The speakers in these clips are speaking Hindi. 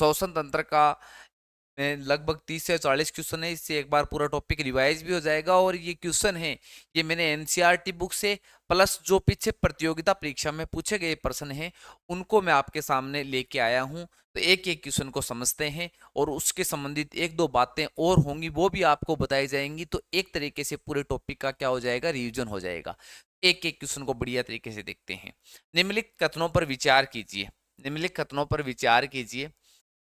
श्वसन तंत्र का लगभग 30 से 40 क्वेश्चन है। इससे एक बार पूरा टॉपिक रिवाइज भी हो जाएगा। और ये क्वेश्चन है ये मैंने एनसीईआरटी बुक से प्लस जो पीछे प्रतियोगिता परीक्षा में पूछे गए प्रश्न हैं उनको मैं आपके सामने लेके आया हूं। तो एक एक क्वेश्चन को समझते हैं और उसके संबंधित एक दो बातें और होंगी वो भी आपको बताई जाएंगी। तो एक तरीके से पूरे टॉपिक का क्या हो जाएगा, रिवीजन हो जाएगा। एक एक क्वेश्चन को बढ़िया तरीके से देखते हैं। निम्नलिखित कथनों पर विचार कीजिए। निम्नलिखित कथनों पर विचार कीजिए।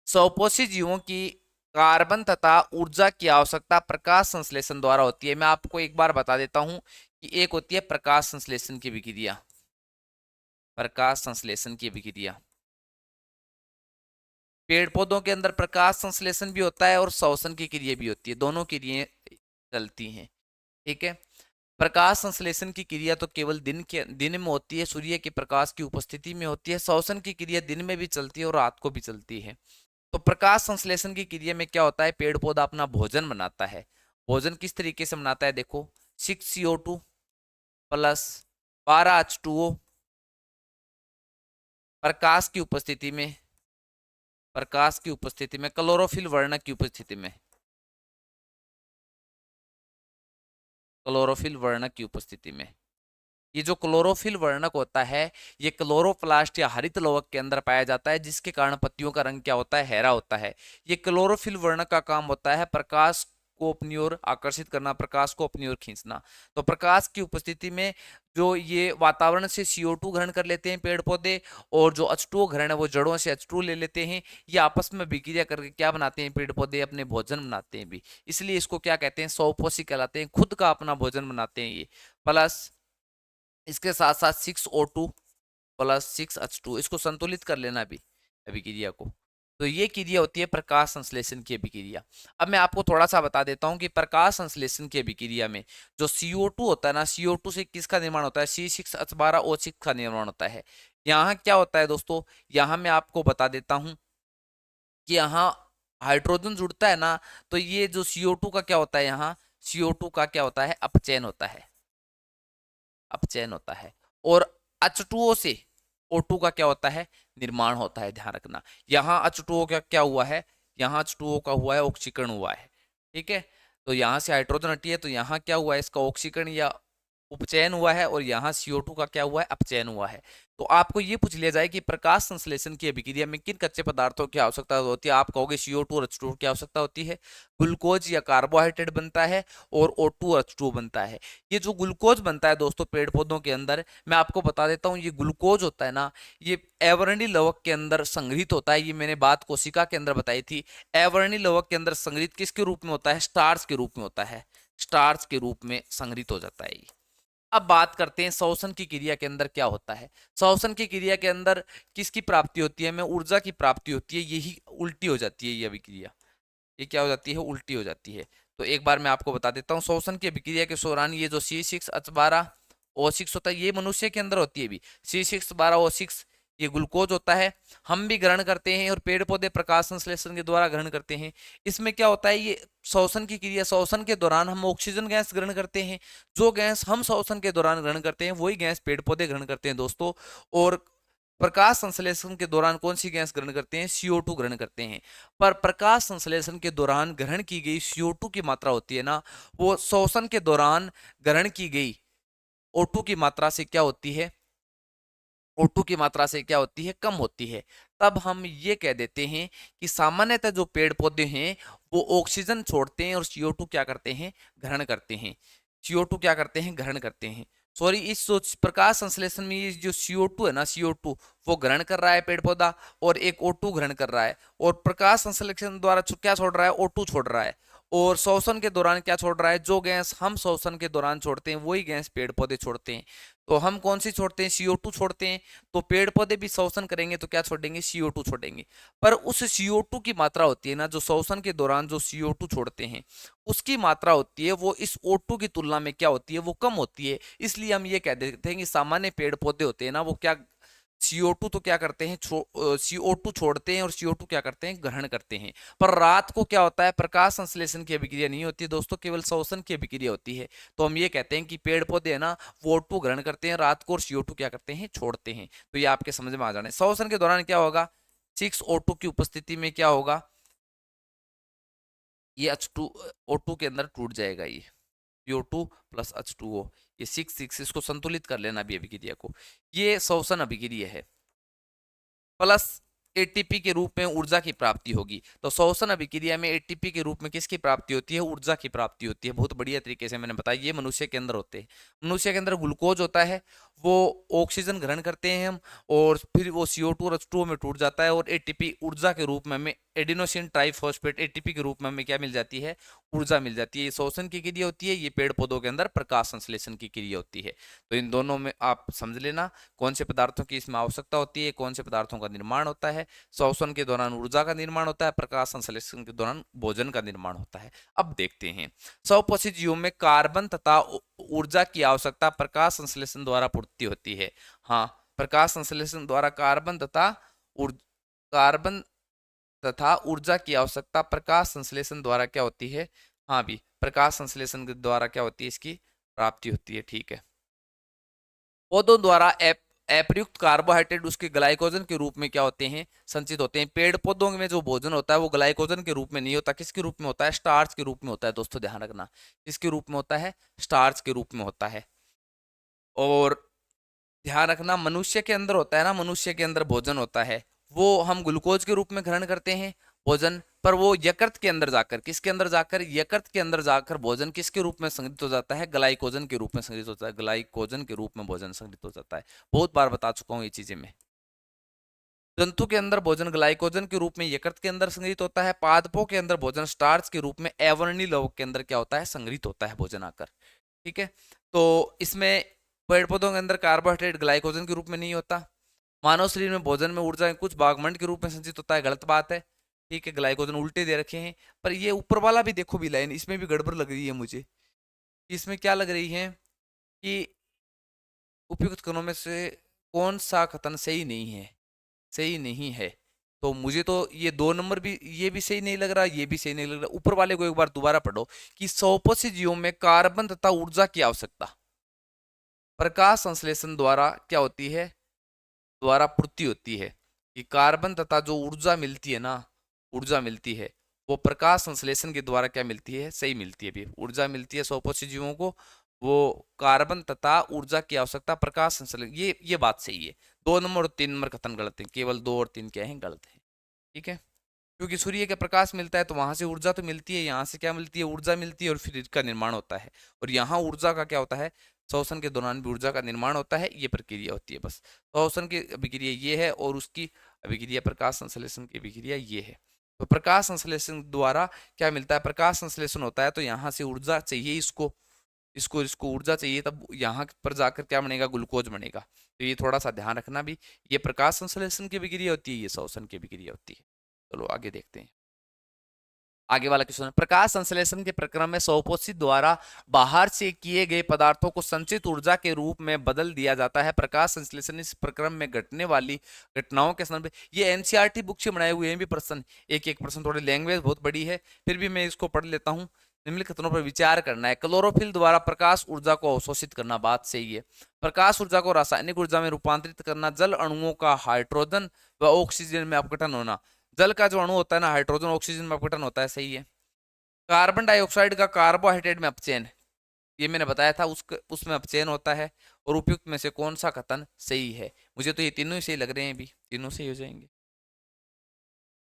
स्वपोषी जीवों की कार्बन तथा ऊर्जा की आवश्यकता प्रकाश संश्लेषण द्वारा होती है। मैं आपको एक बार बता देता हूं कि एक होती है प्रकाश संश्लेषण की विक्रिया। प्रकाश संश्लेषण की विक्रिया, पेड़ पौधों के अंदर प्रकाश संश्लेषण भी होता है और श्वसन की क्रिया भी होती है, दोनों क्रियाएं चलती हैं। ठीक है। प्रकाश संश्लेषण की क्रिया तो केवल दिन में होती है, सूर्य के प्रकाश की उपस्थिति में होती है। श्वसन की क्रिया दिन में भी चलती है और रात को भी चलती है। तो प्रकाश संश्लेषण की क्रिया में क्या होता है, पेड़ पौधा अपना भोजन बनाता है। भोजन किस तरीके से बनाता है, देखो 6CO2 प्लस 12H2O प्रकाश की उपस्थिति में, प्रकाश की उपस्थिति में क्लोरोफिल वर्णक की उपस्थिति में, क्लोरोफिल वर्णक की उपस्थिति में। ये जो क्लोरोफिल वर्णक होता है ये क्लोरोप्लास्ट या हरित लवक के अंदर पाया जाता है, जिसके कारण पत्तियों का रंग क्या होता है, हरा होता है। ये क्लोरोफिल वर्णक का काम होता है प्रकाश को अपनी ओर आकर्षित करना, प्रकाश को अपनी ओर खींचना। तो प्रकाश की उपस्थिति में जो ये वातावरण से CO2 ग्रहण कर लेते हैं पेड़ पौधे, और जो H2O ग्रहण है वो जड़ों से H2O ले लेते हैं। ये आपस में विक्रिया करके क्या बनाते हैं, पेड़ पौधे अपने भोजन बनाते हैं भी। इसलिए इसको क्या कहते हैं, स्वपोषी कहलाते हैं, खुद का अपना भोजन बनाते हैं ये। प्लस इसके साथ साथ 6O2 प्लस 6H2, इसको संतुलित कर लेना भी अभिक्रिया को। तो ये क्रिया होती है प्रकाश संश्लेषण की अभिक्रिया। अब मैं आपको थोड़ा सा बता देता हूं कि प्रकाश संश्लेषण की अभिक्रिया में जो CO2 होता है ना, CO2 से किसका निर्माण होता है, C6H12O6 का निर्माण होता है। यहाँ क्या होता है दोस्तों, यहाँ मैं आपको बता देता हूं कि यहाँ हाइड्रोजन जुड़ता है ना, तो ये जो CO2 का क्या होता है, यहाँ CO2 का क्या होता है, अपचयन होता है, अपचयन होता है। और H2O से O2 का क्या होता है, निर्माण होता है। ध्यान रखना, यहाँ H2O का क्या हुआ है, यहाँ H2O का हुआ है ऑक्सीकरण हुआ है। ठीक है। तो यहाँ से हाइड्रोजन हटी है तो यहाँ क्या हुआ है, इसका ऑक्सीकरण या उपचयन हुआ है, और यहाँ CO2 का क्या हुआ है, अपचयन हुआ है। तो आपको ये पूछ लिया जाए कि प्रकाश संश्लेषण की अभिक्रिया में किन कच्चे पदार्थों की आवश्यकता होती है, आप कहोगे CO2 और H2O की आवश्यकता होती है। ग्लूकोज या कार्बोहाइड्रेट बनता है और O2 और H2O बनता है। ये जो ग्लूकोज बनता है दोस्तों पेड़ पौधों के अंदर, मैं आपको बता देता हूँ, ये ग्लूकोज होता है ना, ये अवर्णी लवक के अंदर संग्रहित होता है। ये मैंने बात कोशिका के अंदर बताई थी। अवर्णी लवक के अंदर संग्रहित किसके रूप में होता है, स्टार्च के रूप में होता है, स्टार्च के रूप में संग्रहित हो जाता है ये। अब बात करते हैं श्वसन की क्रिया के अंदर क्या होता है। श्वसन की क्रिया के अंदर किसकी प्राप्ति होती है, में ऊर्जा की प्राप्ति होती है। यही उल्टी हो जाती है ये अभिक्रिया, ये क्या हो जाती है, उल्टी हो जाती है। तो एक बार मैं आपको बता देता हूँ, श्वसन की अभिक्रिया के दौरान ये जो C6H12O6 होता है ये मनुष्य के अंदर होती है भी। C6H12O6 ये ग्लूकोज होता है, हम भी ग्रहण करते हैं और पेड़ पौधे प्रकाश संश्लेषण के द्वारा ग्रहण करते हैं। इसमें क्या होता है, ये श्वसन की क्रिया, श्वसन के दौरान हम ऑक्सीजन गैस ग्रहण करते हैं। जो गैस हम श्वसन के दौरान ग्रहण करते हैं वही गैस पेड़ पौधे ग्रहण करते हैं दोस्तों। और प्रकाश संश्लेषण के दौरान कौन सी गैस ग्रहण करते हैं, CO2 ग्रहण करते हैं। पर प्रकाश संश्लेषण के दौरान ग्रहण की गई CO2 की मात्रा होती है ना, वो श्वसन के दौरान ग्रहण की गई O2 की मात्रा से क्या होती है, O2 की मात्रा से क्या होती है, कम होती है। तब हम ये कह देते हैं कि सामान्यतः जो पेड़ पौधे हैं वो ऑक्सीजन छोड़ते हैं और CO2 क्या करते हैं, ग्रहण करते हैं। CO2 क्या करते हैं, ग्रहण करते हैं। सॉरी, इस प्रकाश संश्लेषण में ये जो CO2 है ना, CO2 वो ग्रहण कर रहा है पेड़ पौधा, और एक O2 ग्रहण कर रहा है। और प्रकाश संश्लेषण द्वारा क्या छोड़ रहा है, O2 छोड़ रहा है। और श्वसन के दौरान क्या छोड़ रहा है, जो गैस हम श्वसन के दौरान छोड़ते हैं वही गैस पेड़ पौधे छोड़ते हैं। तो हम कौन सी छोड़ते हैं, CO2 छोड़ते हैं। तो पेड़ पौधे भी श्वसन करेंगे तो क्या छोड़ेंगे, CO2 छोड़ेंगे। पर उस CO2 की मात्रा होती है ना, जो श्वसन के दौरान जो CO2 छोड़ते हैं उसकी मात्रा होती है वो इस O2 की तुलना में क्या होती है, वो कम होती है। इसलिए हम ये कह देते हैं कि सामान्य पेड़ पौधे होते हैं ना, वो क्या CO2 तो क्या करते हैं, CO2 छोड़ते हैं और CO2 क्या करते हैं, ग्रहण करते हैं। पर रात को क्या होता है, प्रकाश संश्लेषण की अभिक्रिया नहीं होती है दोस्तों, केवल श्वसन की अभिक्रिया होती है। तो हम ये कहते हैं कि पेड़ पौधे है ना वो O2 ग्रहण करते हैं रात को, और CO2 क्या करते हैं, छोड़ते हैं। तो ये आपके समझ में आ जाने। श्वसन के दौरान क्या होगा, 6O2 की उपस्थिति में क्या होगा, ये H2O2 के अंदर टूट जाएगा, ये CO2 प्लस H2O, ये 6 इसको संतुलित कर लेना अभी अभिक्रिया को। ये श्वसन अभिक्रिया है, प्लस एटीपी के रूप में ऊर्जा की प्राप्ति होगी। तो श्वसन अभिक्रिया में एटीपी के रूप में किसकी प्राप्ति होती है, ऊर्जा की प्राप्ति होती है। बहुत बढ़िया तरीके से मैंने बताया, ये मनुष्य के अंदर होते हैं। मनुष्य के अंदर ग्लूकोज होता है, वो ऑक्सीजन ग्रहण करते हैं हम, और फिर वो CO2 और H2O में टूट जाता है, और एटीपी ऊर्जा के रूप में हमें एडिनोसिन ट्राइफॉस्फेट एटीपी के रूप में हमें क्या मिल जाती है, ऊर्जा मिल जाती है। ये श्वसन की क्रिया होती है, ये पेड़ पौधों के अंदर प्रकाश संश्लेषण की क्रिया होती है। तो इन दोनों में आप समझ लेना कौन से पदार्थों की इसमें आवश्यकता होती है, कौन से पदार्थों का निर्माण होता है। श्वसन के दौरान ऊर्जा का निर्माण होता है, प्रकाश संश्लेषण के दौरान भोजन का निर्माण होता है। अब देखते हैं, स्वपोषी जीवों में कार्बन तथा ऊर्जा की आवश्यकता प्रकाश संश्लेषण द्वारा पूर्ति होती है। हाँ, प्रकाश संश्लेषण द्वारा कार्बन तथा ऊर्जा की आवश्यकता प्रकाश संश्लेषण द्वारा क्या होती है, हाँ भी प्रकाश संश्लेषण के द्वारा क्या होती है, इसकी प्राप्ति होती है। ठीक है, पौधों द्वारा अप्रयुक्त कार्बोहाइड्रेट उसके ग्लाइकोजन के रूप में क्या होते हैं, संचित होते हैं। पेड़ पौधों में जो भोजन होता है वो ग्लाइकोजन के रूप में नहीं होता, किसके रूप में होता है, स्टार्च के रूप में होता है। दोस्तों ध्यान रखना, किसके रूप में होता है, स्टार्च के रूप में होता है। और ध्यान रखना, मनुष्य के अंदर होता है ना, मनुष्य के अंदर भोजन होता है, वो हम ग्लूकोज के रूप में ग्रहण करते हैं भोजन, पर वो यकृत के अंदर जाकर, किसके अंदर जाकर, यकृत के अंदर जाकर भोजन किसके रूप में संग्रहित हो जाता है, ग्लाइकोजन के रूप में संग्रहित होता है। ग्लाइकोजन के रूप में भोजन संग्रहित हो जाता है। बहुत बार बता चुका हूं ये चीजें मैं। जंतु के अंदर भोजन ग्लाइकोजन के रूप में यकृत के अंदर संग्रहित होता है। पादपों के अंदर भोजन स्टार्च के रूप में अवर्णी लवक के अंदर क्या होता है, संग्रहित होता है भोजन आकर। ठीक है, तो इसमें पेड़ पौधों के अंदर कार्बोहाइड्रेट ग्लाइकोजन के रूप में नहीं होता। मानव शरीर में भोजन में ऊर्जा कुछ भागमंड के रूप में संचित होता है, गलत बात है। ठीक है, ग्लाइकोजन उल्टे दे रखे हैं, पर ये ऊपर वाला भी देखो भी लाइन, इसमें भी गड़बड़ लग रही है मुझे। इसमें क्या लग रही है कि उपयुक्त कणों में से कौन सा कथन सही नहीं है, सही नहीं है। तो मुझे तो ये 2 नंबर भी, ये भी सही नहीं लग रहा, ये भी सही नहीं लग रहा। ऊपर वाले को एक बार दोबारा पढ़ो कि स्वपोषी जीवों में कार्बन तथा ऊर्जा की आवश्यकता प्रकाश संश्लेषण द्वारा क्या होती है, द्वारा पूर्ति होती है। कि कार्बन तथा जो ऊर्जा मिलती है ना, ऊर्जा मिलती है, वो प्रकाश संश्लेषण के द्वारा क्या मिलती है, सही मिलती है। भी ऊर्जा मिलती है स्वपोषी जीवों को, वो कार्बन तथा ऊर्जा की आवश्यकता प्रकाश संश्लेषण, ये बात सही है। 2 नंबर और 3 नंबर कथन गलत है, केवल 2 और 3 क्या है, गलत है। ठीक है, क्योंकि सूर्य का प्रकाश मिलता है तो वहां से ऊर्जा तो मिलती है, यहाँ से क्या मिलती है, ऊर्जा मिलती है, और फिर इसका निर्माण होता है। और यहाँ ऊर्जा का क्या होता है, श्वसन के दौरान भी ऊर्जा का निर्माण होता है, ये प्रक्रिया होती है। बस श्वसन की अभिक्रिया ये है, और उसकी अभिक्रिया प्रकाश संश्लेषण की अभिक्रिया ये है। तो प्रकाश संश्लेषण द्वारा क्या मिलता है, प्रकाश संश्लेषण होता है तो यहाँ से ऊर्जा चाहिए, इसको इसको इसको ऊर्जा चाहिए, तब यहाँ पर जाकर क्या बनेगा, ग्लूकोज बनेगा। तो ये थोड़ा सा ध्यान रखना भी, ये प्रकाश संश्लेषण की अभिक्रिया होती है, ये श्वसन की अभिक्रिया होती है। चलो आगे देखते हैं। आगे वाला क्वेश्चन, प्रकाश संश्लेषण के प्रक्रम में स्वपोषी द्वारा बाहर से किए गए पदार्थों को संचित ऊर्जा के रूप में बदल दिया जाता है। प्रकाश संश्लेषण इस प्रक्रम में घटने वाली घटनाओं के संदर्भ, ये एनसीईआरटी बुक से बनाए हुए हैं भी प्रश्न, एक एक प्रश्न, थोड़ी लैंग्वेज बहुत बड़ी है, फिर भी मैं इसको पढ़ लेता हूँ। निम्नलिखित कथनों पर विचार करना है। क्लोरोफिल द्वारा प्रकाश ऊर्जा को अवशोषित करना, बात सही है। प्रकाश ऊर्जा को रासायनिक ऊर्जा में रूपांतरित करना, जल अणुओं का हाइड्रोजन व ऑक्सीजन में अपघटन होना। जल का जो अणु होता है ना, हाइड्रोजन ऑक्सीजन में अपघटन होता है, सही है। कार्बन डाइऑक्साइड का कार्बोहाइड्रेट में अपचयन, ये मैंने बताया था, उसमें अपचयन होता है। और उपयुक्त में से कौन सा कथन सही है, मुझे तो ये तीनों ही सही लग रहे हैं, भी तीनों सही हो जाएंगे।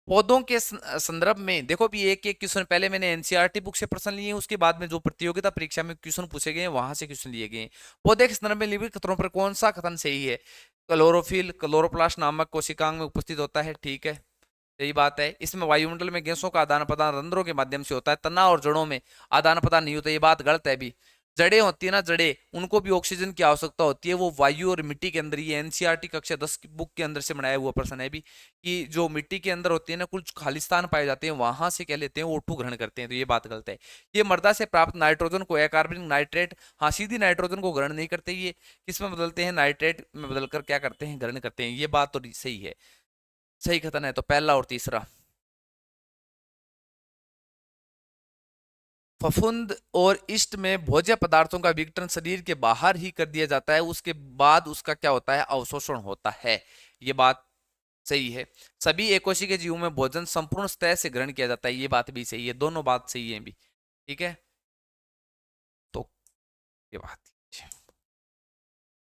पौधों के संदर्भ में देखो भी, एक एक क्वेश्चन पहले मैंने एनसीईआरटी बुक से प्रश्न लिए, उसके बाद में जो प्रतियोगिता परीक्षा में क्वेश्चन पूछे गए वहां से क्वेश्चन लिए गए। पौधे के संदर्भ में निम्नलिखित कथनों पर कौन सा कथन सही है, क्लोरोफिल क्लोरोप्लास्ट नामक कोशिकांग में उपस्थित होता है, ठीक है, सही बात है। इसमें वायुमंडल में गैसों का आदान प्रदान रंध्रों के माध्यम से होता है, तना और जड़ों में आदान प्रदान नहीं होता, ये बात गलत है। भी जड़ें होती है ना, जड़ें, उनको भी ऑक्सीजन की आवश्यकता होती है, वो वायु और मिट्टी के अंदर, ये एनसीईआरटी कक्षा 10 की बुक के अंदर से बनाया हुआ प्रश्न है भी, कि जो मिट्टी के अंदर होती है ना, कुछ खालिस्तान पाए जाते हैं, वहां से क्या लेते हैं, O2 ग्रहण करते हैं, तो ये बात गलत है। ये मृदा से प्राप्त नाइट्रोजन को अकार्बनिक नाइट्रेट, हाँ सीधी नाइट्रोजन को ग्रहण नहीं करते, ये किसमें बदलते हैं, नाइट्रेट में बदलकर क्या करते हैं, ग्रहण करते हैं, ये बात तो सही है। सही कथन है तो पहला और तीसरा। फफूंद और इष्ट में भोज्य पदार्थों का विघटन शरीर के बाहर ही कर दिया जाता है, उसके बाद उसका क्या होता है, अवशोषण होता है, ये बात सही है। सभी एकोशिकीय जीवों में भोजन संपूर्ण सतह से ग्रहण किया जाता है, ये बात भी सही है, दोनों बात सही है भी। ठीक है, तो ये बात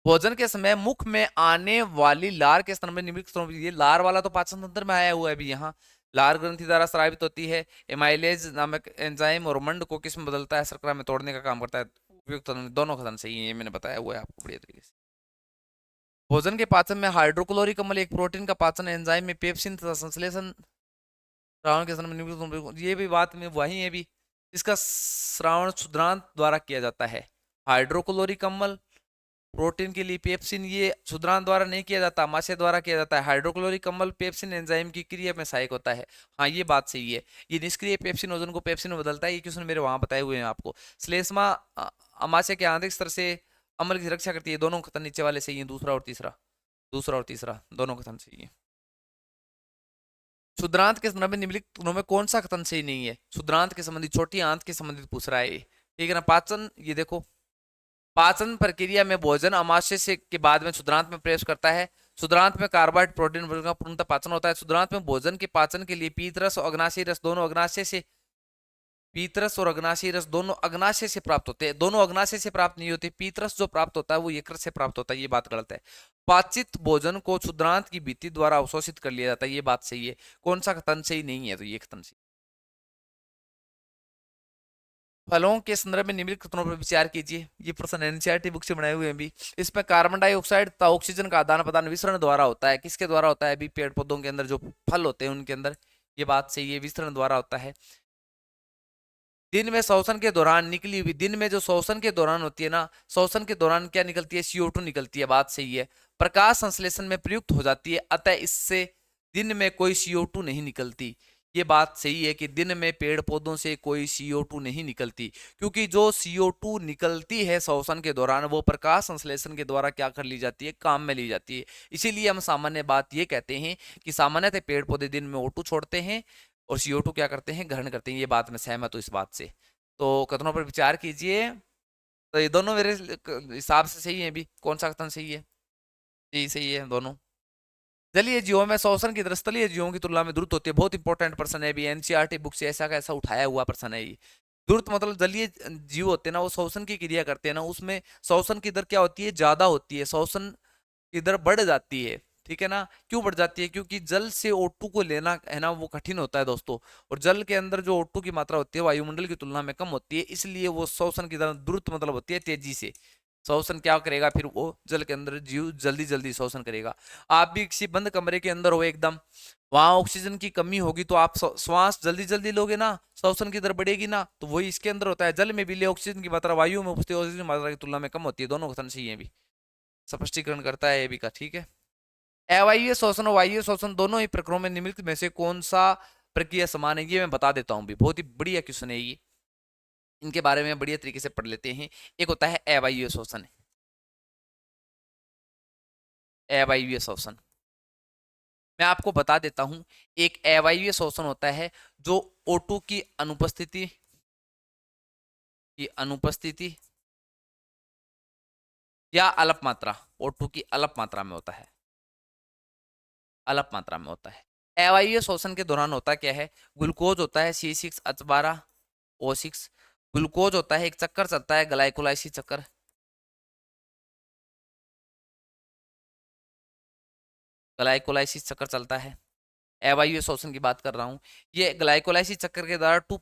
भोजन के समय मुख में आने वाली लार के स्तन में निम्नलिखित स्तरों में- ये लार वाला तो पाचन तंत्र में आया हुआ है अभी यहाँ। लार ग्रंथि द्वारा स्रावित होती है, एमाइलेज नामक एंजाइम और मंड को किस में बदलता है, शर्करा में तोड़ने का काम करता है। उपयुक्त दोनों कथन सही है, ये मैंने बताया हुआ है आपको बढ़िया तरीके से। भोजन के पाचन में हाइड्रोक्लोरिक अम्ल एक प्रोटीन का पाचन एंजाइम में पेप्सिन तथा संश्लेषण श्रावण के समय में निम्नलिखित- ये भी बात में वही है भी। इसका श्रावण क्षुद्रांत द्वारा किया जाता है। हाइड्रोक्लोरिक अम्ल प्रोटीन के लिए पेप्सिन, ये क्षुद्रांत द्वारा नहीं किया जाता, आमाशय द्वारा किया जाता है। हाइड्रोक्लोरिक अम्ल पेप्सिन एंजाइम की क्रिया में सहायक होता है। हाँ, ये बात सही है। ये निष्क्रिय पेप्सिन ओजोन को पेप्सिन में बदलता है, ये क्वेश्चन मेरे वहां बताए हुए हैं आपको। श्लेष्मा आमाशय के आंतरिक स्तर से अम्ल की रक्षा करती है, दोनों कथन नीचे वाले सही है, दूसरा और तीसरा। दूसरा और तीसरा दोनों कथन सही है। क्षुद्रांत के संदर्भ में निम्नलिखित में कौन सा कथन सही नहीं है? क्षुद्रांत के संबंधित, छोटी आंत के संबंधित पूछ रहा है ये। ठीक है ना। पाचन, ये देखो, पाचन प्रक्रिया में भोजन आमाशय से के बाद में क्षुद्रांत में प्रवेश करता है। क्षुद्रांत में कार्बोहाइड्रेट प्रोटीन वर्ग का पूर्णतः पाचन होता है। क्षुद्रांत में भोजन के पाचन के लिए पीतरस और अग्नाशयी रस दोनों अग्नाशय से, पीतरस और अग्नाशयी रस दोनों अग्नाशय से प्राप्त होते हैं। दोनों अग्नाशय से प्राप्त नहीं होते, पीतरस जो प्राप्त होता है वो यकृत से प्राप्त होता है, ये बात गलत है। पाचित भोजन को क्षुद्रांत की भित्ति द्वारा अवशोषित कर लिया जाता है, ये बात सही है। कौन सा कथन सही नहीं है? तो ये कथन सही। फलों के संदर्भ में निम्नलिखित कथनों पर विचार कीजिए। ये प्रश्न एनसीईआरटी बुक से बनाए हुए हैं भी। इसमें कार्बन डाइऑक्साइड तथा ऑक्सीजन का आदान प्रदान विसरण द्वारा होता है। किसके द्वारा होता है? अभी पेड़ पौधों के अंदर जो फल होते हैं उनके अंदर, ये बात सही है, विसरण द्वारा होता है। दिन में शोषण के दौरान निकली हुई, दिन में जो शोषण के दौरान होती है ना, शोषण के दौरान क्या निकलती है? CO2 निकलती है, बात सही है। प्रकाश संश्लेषण में प्रयुक्त हो जाती है, अतः इससे दिन में कोई CO2 नहीं निकलती। ये बात सही है कि दिन में पेड़ पौधों से कोई CO2 नहीं निकलती, क्योंकि जो CO2 निकलती है शोषण के दौरान वो प्रकाश संश्लेषण के द्वारा क्या कर ली जाती है? काम में ली जाती है। इसीलिए हम सामान्य बात ये कहते हैं कि सामान्यतः पेड़ पौधे दिन में O2 छोड़ते हैं और CO2 क्या करते हैं? ग्रहण करते हैं। ये बात मैं सहमत हूँ इस बात से। तो कथनों पर विचार कीजिए। तो ये दोनों मेरे हिसाब से सही है भी। कौन सा कथन सही है? यही सही है दोनों। जलीय जीवों में शोषण की दर स्थलीय जीवों की तुलना में द्रुत होती है। बहुत इंपॉर्टेंट प्रश्न है भी, एनसीईआरटी बुक से ऐसा का ऐसा उठाया हुआ प्रश्न है ये। द्रुत मतलब जलीय जीव होते हैं ना, वो शोषण की क्रिया करते हैं ना, उसमें शोषण की दर क्या होती है? ज्यादा होती है, शोषण की दर बढ़ जाती है। ठीक है ना। क्यों बढ़ जाती है? क्योंकि जल से O2 को लेना है ना, वो कठिन होता है दोस्तों। और जल के अंदर जो O2 की मात्रा होती है वायुमंडल की तुलना में कम होती है, इसलिए वो शोषण की दर द्रुत मतलब होती है तेजी से। शोषण क्या करेगा फिर? वो जल के अंदर जीव जल्दी जल्दी शोषण करेगा। आप भी किसी बंद कमरे के अंदर हो एकदम, वहां ऑक्सीजन की कमी होगी तो आप श्वास जल्दी जल्दी लोगे ना, शोषण की दर बढ़ेगी ना। तो वही इसके अंदर होता है, जल में भी ले ऑक्सीजन की मात्रा वायु में उपस्थित ऑक्सीजन की मात्रा की तुलना में कम होती है। दोनों कथन सही है भी, स्पष्टीकरण करता है ये भी का। ठीक है। अवायवीय शोषण और वायवीय शोषण दोनों ही प्रक्रियाओं में निम्नलिखित में से कौन सा प्रक्रिया समान है? ये मैं बता देता हूं भी, बहुत ही बढ़िया क्वेश्चन है ये। इनके बारे में बढ़िया तरीके से पढ़ लेते हैं। एक होता है अवायवीय शोषण, अवायवीय शोषण मैं आपको बता देता हूं। एक अवायवीय शोषण होता है जो O2 की अनुपस्थिति या अल्प मात्रा, O2 की अल्प मात्रा में होता है, अल्प मात्रा में होता है। अवायवीय शोषण के दौरान होता क्या है? ग्लूकोज होता है C6H12O6, ग्लूकोज होता है, एक चक्कर चलता है ग्लाइकोलाइसिस चक्कर, ग्लाइकोलाइसिस चक्कर चलता है। अवायवीय शोषण की बात कर रहा हूं। ये ग्लाइकोलाइसिस चक्कर के द्वारा 2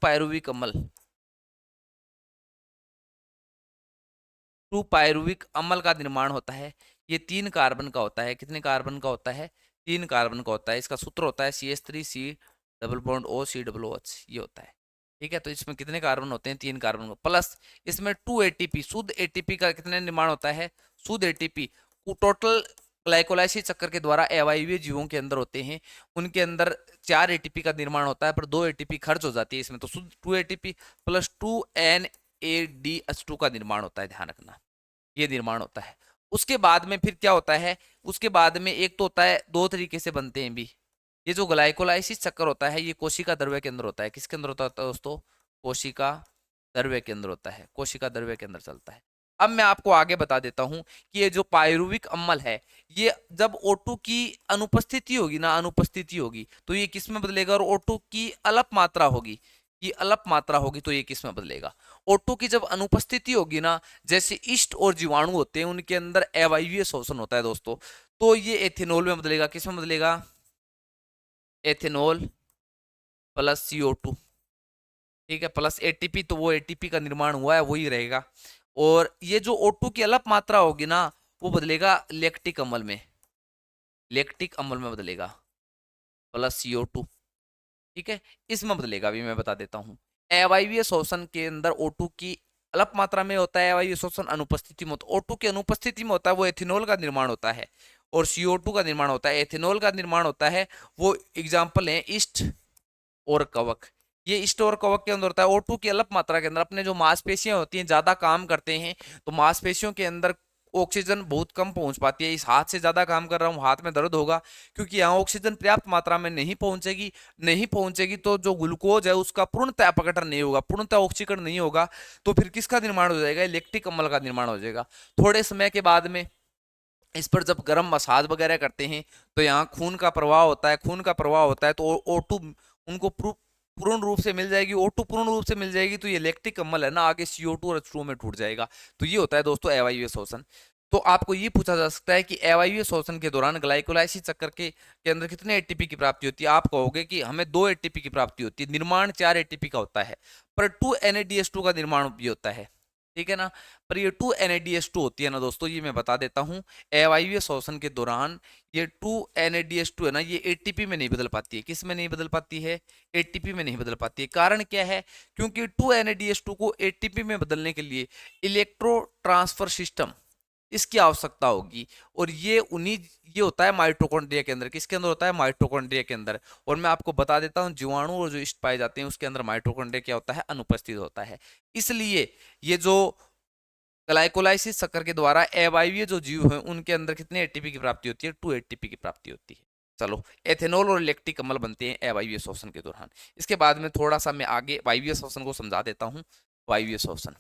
पायरुविक अम्ल का निर्माण होता है। ये 3 कार्बन का होता है। कितने कार्बन का होता है? 3 कार्बन का होता है। इसका सूत्र होता है CH3C double bond OC OH, ये होता है। ठीक है। तो इसमें कितने कार्बन होते हैं? 3 कार्बन का, प्लस इसमें 2 ATP, शुद्ध ATP का कितने निर्माण होता है? शुद्ध ATP टोटल ग्लाइकोलाइसिस चक्कर के द्वारा अवायवीय जीवों के अंदर होते हैं, उनके अंदर 4 ATP का निर्माण होता है, पर 2 ATP खर्च हो जाती है इसमें, तो शुद्ध 2 ATP प्लस 2NADH2 का निर्माण होता है, ध्यान रखना, ये निर्माण होता है। उसके बाद में फिर क्या होता है? उसके बाद में एक तो होता है, 2 तरीके से बनते हैं भी। ये जो ग्लाइकोलाइसिस चक्कर होता है ये कोशिका द्रव्य के अंदर होता है। किसके अंदर होता है दोस्तों? कोशिका द्रव्य के अंदर होता है, कोशिका द्रव्य के अंदर चलता है। अब मैं आपको आगे बता देता हूं कि ये जो पायरुविक अम्ल है, ये जब O2 की अनुपस्थिति होगी ना, अनुपस्थिति होगी तो ये किस में बदलेगा, और O2 की अल्प मात्रा होगी, ये अल्प मात्रा होगी तो ये किस में बदलेगा। O2 की जब अनुपस्थिति होगी ना, जैसे ईस्ट और जीवाणु होते हैं उनके अंदर अवायवीय शोषण होता है दोस्तों, तो ये एथेनॉल में बदलेगा। किस में बदलेगा, एथेनॉल प्लस CO2, ठीक है, प्लस एटीपी, तो वो एटीपी का निर्माण हुआ है वही रहेगा। और ये जो O2 की अल्प मात्रा होगी ना, वो बदलेगा लैक्टिक अम्ल में, लैक्टिक अम्ल में बदलेगा प्लस CO2, ठीक है, इसमें बदलेगा। अभी मैं बता देता हूँ, अवायवीय शोषण के अंदर O2 की अल्प मात्रा में होता है, अवायवीय शोषण अनुपस्थिति में होता है। O2 की अनुपस्थिति में होता है वो एथेनॉल का निर्माण होता है, और CO2 का निर्माण होता है, एथेनॉल का निर्माण होता है। वो एग्जाम्पल है ईस्ट और कवक। ये ईस्ट और कवक के अंदर होता है O2 की अल्प मात्रा के अंदर। अपने जो मांसपेशियां होती हैं ज्यादा काम करते हैं, तो मांसपेशियों के अंदर ऑक्सीजन बहुत कम पहुंच पाती है। इस हाथ से ज्यादा काम कर रहा हूं, हाथ में दर्द होगा, क्योंकि यहाँ ऑक्सीजन पर्याप्त मात्रा में नहीं पहुंचेगी। नहीं पहुंचेगी तो जो ग्लूकोज है उसका पूर्णतः अपघटन नहीं होगा, पूर्णतः ऑक्सीकरण नहीं होगा, तो फिर किसका निर्माण हो जाएगा, लैक्टिक अम्ल का निर्माण हो जाएगा। थोड़े समय के बाद में इस पर जब गर्म मसाज वगैरह करते हैं तो यहाँ खून का प्रवाह होता है, खून का प्रवाह होता है तो O2 उनको पूर्ण रूप से मिल जाएगी, O2 पूर्ण रूप से मिल जाएगी, तो ये लैक्टिक अम्ल है ना, आगे CO2 और H2O में टूट जाएगा। तो ये होता है दोस्तों अवायवीय शोषण। तो आपको ये पूछा जा सकता है कि अवायवीय शोषण के दौरान ग्लाइकोलाइसिस चक्र के अंदर कितने एटीपी की प्राप्ति होती है। आप कहोगे कि हमें 2 एटीपी की प्राप्ति होती है, निर्माण 4 एटीपी का होता है, पर 2 NADH2 का निर्माण भी होता है, ठीक है ना। पर ये 2 NADH2 होती है ना दोस्तों, ये मैं बता देता हूँ, अवायवीय शोषण के दौरान ये 2 NADH2 है ना, ये एटीपी में नहीं बदल पाती है। किस में नहीं बदल पाती है, एटीपी में नहीं बदल पाती है। कारण क्या है, क्योंकि 2 NADH2 को एटीपी में बदलने के लिए इलेक्ट्रो ट्रांसफर सिस्टम इसकी आवश्यकता होगी, और ये होता है माइटोकॉन्ड्रिया के अंदर। किसके अंदर होता है, माइटोकॉन्ड्रिया के अंदर। और मैं आपको बता देता हूं, जीवाणु और जो ईस्ट पाए जाते हैं उसके अंदर माइटोकॉन्ड्रिया क्या होता है, अनुपस्थित होता है। इसलिए ये जो ग्लाइकोलाइसिस चक्र के द्वारा अवायवीय जो जीव हैं उनके अंदर कितने एटीपी की प्राप्ति होती है, 2 एटीपी की प्राप्ति होती है। चलो, एथेनॉल और लैक्टिक अम्ल बनते हैं अवायवीय शोषण के दौरान। इसके बाद में थोड़ा सा मैं आगे वायवीय शोषण को समझा देता हूं। वायवीय शोषण,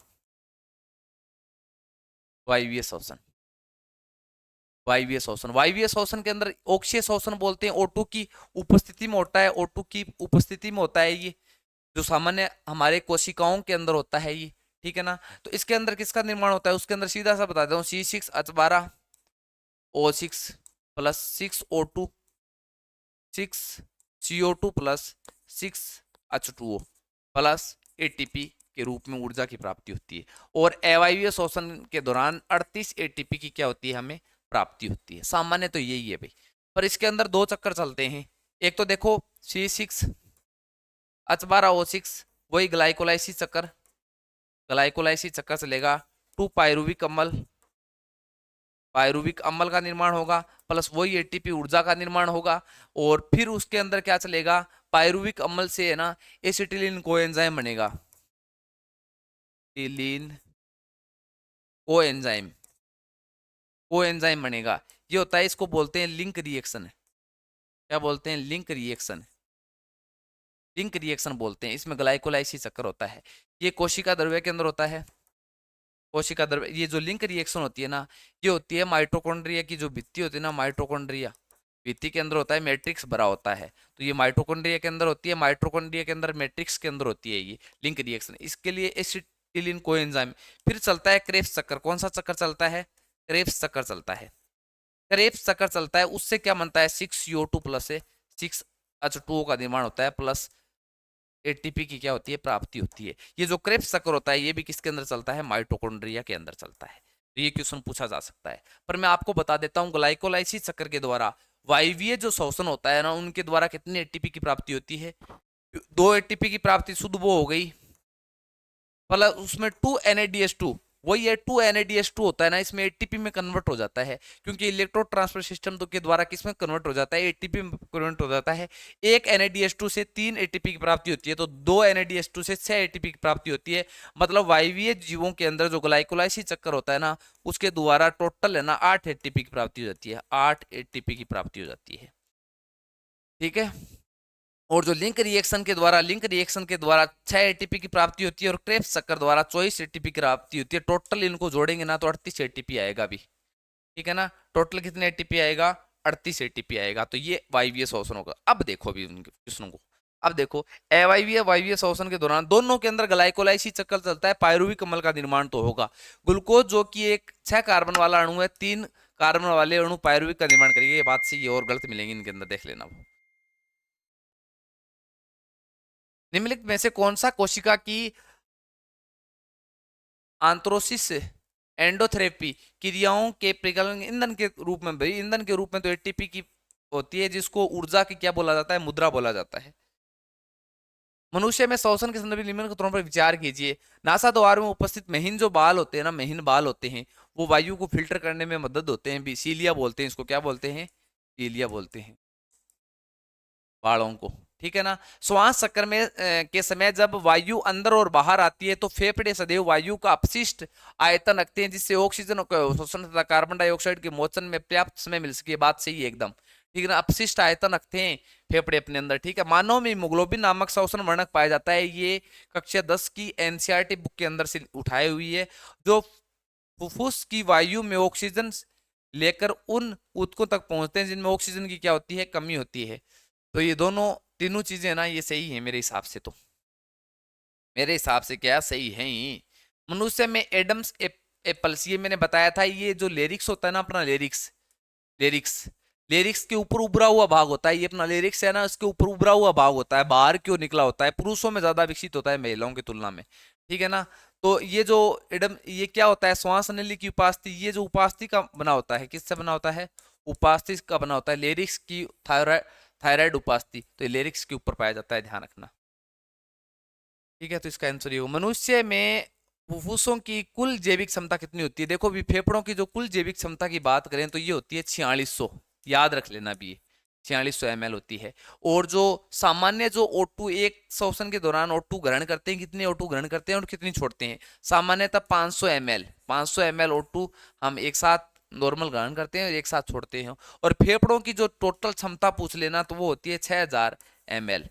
वायवीय शोषण, वायवीय शोषण, वायवीय शोषण के अंदर ऑक्सीय शोषण बोलते हैं। O2 की उपस्थिति में होता है, O2 की उपस्थिति में होता है ये, जो सामान्य हमारे कोशिकाओं के अंदर होता है ये, ठीक है ना। तो इसके अंदर किसका निर्माण होता है, उसके अंदर सीधा सा बता देता हूँ, C6H12O6 plus 6O2, 6CO2 plus 6H2O plus ATP के रूप में ऊर्जा की प्राप्ति होती है। और अवायवीय शोषण के दौरान 38 एटीपी की क्या होती है, हमें प्राप्ति होती है। सामान्य तो यही है भाई, पर इसके अंदर 2 चक्कर चलते हैं। एक तो देखो C6H12O6 वही ग्लाइकोलाइसिस चक्कर, ग्लाइकोलाइसिस चक्कर चलेगा, 2 पायरुविक अम्ल, पायरुविक अम्ल का निर्माण होगा, प्लस वही एटीपी ऊर्जा का निर्माण होगा। और फिर उसके अंदर क्या चलेगा, पायरुविक अम्ल से है ना एसिटिलीन कोएंजाइम बनेगा, एसिटिलीन कोएंजाइम, कोएंजाइम बनेगा। ये होता है, इसको बोलते हैं लिंक रिएक्शन। क्या बोलते हैं, लिंक रिएक्शन, लिंक रिएक्शन बोलते हैं। इसमें ग्लाइकोलाइसिस चक्कर होता है, ये कोशिका द्रव्य के अंदर होता है, कोशिका द्रव्य। ये जो लिंक रिएक्शन होती है ना, ये होती है माइटोकॉन्ड्रिया की जो भित्ति होती है ना, माइटोकॉन्ड्रिया भित्ति के अंदर होता है, मैट्रिक्स भरा होता है, तो ये माइटोकॉन्ड्रिया के अंदर होती है, माइटोकॉन्ड्रिया के अंदर मैट्रिक्स के अंदर होती है ये लिंक रिएक्शन। इसके लिए एसिटिलीन कोएंजाइम। फिर चलता है क्रेब्स चक्कर। कौन सा चक्कर चलता है, क्रेब्स चक्कर चलता है। क्रेब्स चक्कर चलता है, उससे क्या बनता है, 6CO2 प्लस से 6H2O का निर्माण होता है, प्लस एटीपी की क्या होती है, प्राप्ति होती है। ये जो क्रेब्स चक्कर होता है ये भी किसके अंदर चलता है, माइटोकॉन्ड्रिया के अंदर चलता है। तो ये क्वेश्चन पूछा जा सकता है। पर मैं आपको बता देता हूँ, ग्लाइकोलाइसिस चक्र के द्वारा वायवीय जो शोषण होता है ना, उनके द्वारा कितने एटीपी की प्राप्ति होती है, 2 एटीपी की प्राप्ति शुद्ध वो हो गई, प्लस उसमें 2 NADH2, वही है 2 NADH2 होता है ना, इसमें एटीपी में कन्वर्ट हो जाता है, क्योंकि इलेक्ट्रो ट्रांसफर सिस्टम तो के द्वारा किसमें कन्वर्ट हो जाता है, एटीपी में कन्वर्ट हो जाता है। एक NADH2 से 3 एटीपी की प्राप्ति होती है, तो 2 NADH2 से 6 एटीपी की प्राप्ति होती है। मतलब वायवीय जीवों के अंदर जो ग्लाइकोलाइसिस चक्कर होता है ना, उसके द्वारा टोटल है ना 8 एटीपी की प्राप्ति हो जाती है, 8 एटीपी की प्राप्ति हो जाती है, ठीक है। और जो लिंक रिएक्शन के द्वारा 6 एटीपी की प्राप्ति होती है और क्रेब्स चक्कर द्वारा 24 एटीपी की प्राप्ति होती है। टोटल इनको जोड़ेंगे ना तो 38 एटीपी आएगा भी, ठीक है ना। टोटल कितने एटीपी आएगा? 38 एटीपी आएगा। तो ये वायवीय शोषण होगा। अब देखो अभी उनके प्रश्नों को, अब देखो अवायवीय वायवीय शोषण के दौरान दोनों के अंदर ग्लाइकोलाइसिस चक्र चलता है, पायरुविक अम्ल का निर्माण तो होगा। ग्लूकोज जो कि एक 6 कार्बन वाला अणु है, 3 कार्बन वाले अणु पायरुविक का निर्माण करेंगे। ये बात सही है और गलत मिलेंगे इनके अंदर, देख लेना। वो निम्नलिखित में से कौन सा कोशिका की आंत्रोसिस एंडोथेरेपी क्रियाओं के प्रकलन ईंधन के रूप में, भाई ईंधन के रूप में तो एटीपी की होती है, जिसको ऊर्जा की क्या बोला जाता है? मुद्रा बोला जाता है। मनुष्य में श्वसन के संदर्भ में निम्न के पर विचार कीजिए। नासा द्वार में उपस्थित महीन जो बाल होते हैं ना, महीन बाल होते हैं, वो वायु को फिल्टर करने में मदद होते हैं। सीलिया बोलते हैं इसको, क्या बोलते हैं? सीलिया बोलते हैं बालों को, ठीक है ना। श्वास चक्र में के समय जब वायु अंदर और बाहर आती है तो फेफड़े सदैव वायु का अपशिष्ट आयतन रखते हैं, जिससे ऑक्सीजन शोषण तथा कार्बन डाइऑक्साइड के मोचन में पर्याप्त समय मिल सके। बात सही है एकदम, ठीक है ना। अपशिष्ट आयतन रखते हैं फेफड़े अपने अंदर, ठीक है। मानव में हीमोग्लोबिन नामक श्वसन वर्णक पाया जाता है। ये कक्षा 10 की एनसीईआरटी बुक के अंदर से उठाई हुई है, जो फुफ्फुस की वायु में ऑक्सीजन लेकर उन ऊतकों तक पहुंचते हैं जिनमें ऑक्सीजन की क्या होती है? कमी होती है। तो ये दोनों तीनों चीजें ना, ये सही है मेरे हिसाब से। तो मेरे हिसाब से क्या सही है ही। मनुष्य में एडम्स एप्पल्स, ये मैंने बताया था, ये जो लेरिक्स होता है ना अपना, लेरिक्स लेरिक्स लेरिक्स के ऊपर उभरा हुआ भाग होता है। ये अपना लेरिक्स है ना, इसके ऊपर उभरा हुआ भाग होता है, बाहर क्यों निकला होता है। पुरुषों में ज्यादा विकसित होता है महिलाओं की तुलना में, ठीक है ना। तो ये जो एडम, ये क्या होता है? श्वास नली की उपास्थि। ये जो उपास्थि का बना होता है, किससे बना होता है? उपास्थि का बना होता है, लेरिक्स की थायराइड थायराइड उपास्थि। तो लेरिक्स के ऊपर पाया जाता है, ध्यान रखना, ठीक है। तो इसका आंसर ये हो। मनुष्य में फुफ्फुसों की कुल जैविक क्षमता कितनी होती है? देखो भी फेफड़ों की जो कुल जैविक क्षमता की बात करें तो ये होती है 4600, याद रख लेना भी, 4600 ml होती है। और जो सामान्य जो O2 एक श्वसन के दौरान O2 ग्रहण करते हैं, कितने O2 ग्रहण करते हैं और कितनी छोड़ते हैं? सामान्यतः 500 ml, 500 ml O2 हम एक साथ नॉर्मल ग्रहण करते हैं और एक साथ छोड़ते हैं। और फेफड़ों की जो टोटल क्षमता पूछ लेना तो वो होती है 6000 ml,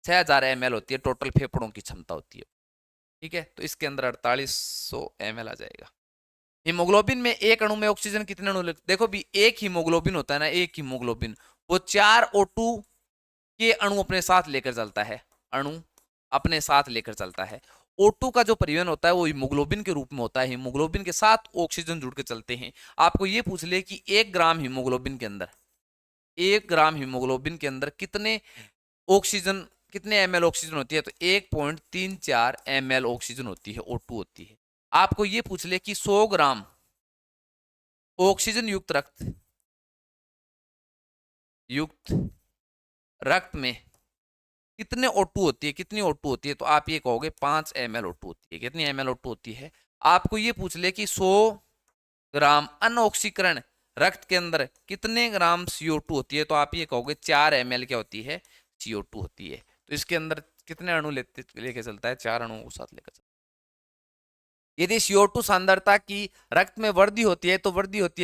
6000 ml होती है टोटल फेफड़ों की क्षमता होती है, ठीक है। तो इसके अंदर 4800 ml आ जाएगा। हीमोग्लोबिन में एक अणु में ऑक्सीजन कितने अणु? देखो भी एक हीमोग्लोबिन होता है ना, एक हीमोग्लोबिन वो 4 O2 के अणु अपने साथ लेकर चलता है, अणु अपने साथ लेकर चलता है। O2 का जो परिवहन होता है वो हीमोग्लोबिन के रूप में होता है। हीमोग्लोबिन के साथ ऑक्सीजन जुड़ के चलते हैं। आपको ये पूछ ले कि 1 ग्राम हीमोग्लोबिन के अंदर, 1 ग्राम हीमोग्लोबिन के अंदर कितने ऑक्सीजन, कितने ml ऑक्सीजन होती है? तो 1.34 ml ऑक्सीजन होती है, O2 होती है। आपको ये पूछ ले कि 100 ग्राम ऑक्सीजन युक्त रक्त में कितने O2 होती है? कितनी O2 होती है? तो आप ये कहोगे 5 ml O2 होती है। कितनी ml O2 होती है? आपको ये पूछ ले कि 100 ग्राम अनऑक्सीकरण रक्त के अंदर कितने ग्राम CO2 होती है? तो आप ये कहोगे 4 ml क्या होती है? CO2 होती है। तो इसके अंदर कितने अणु लेके चलता है? 4 अणुओं को साथ लेकर चलता है। यदि CO2 सांद्रता की रक्त में वृद्धि होती है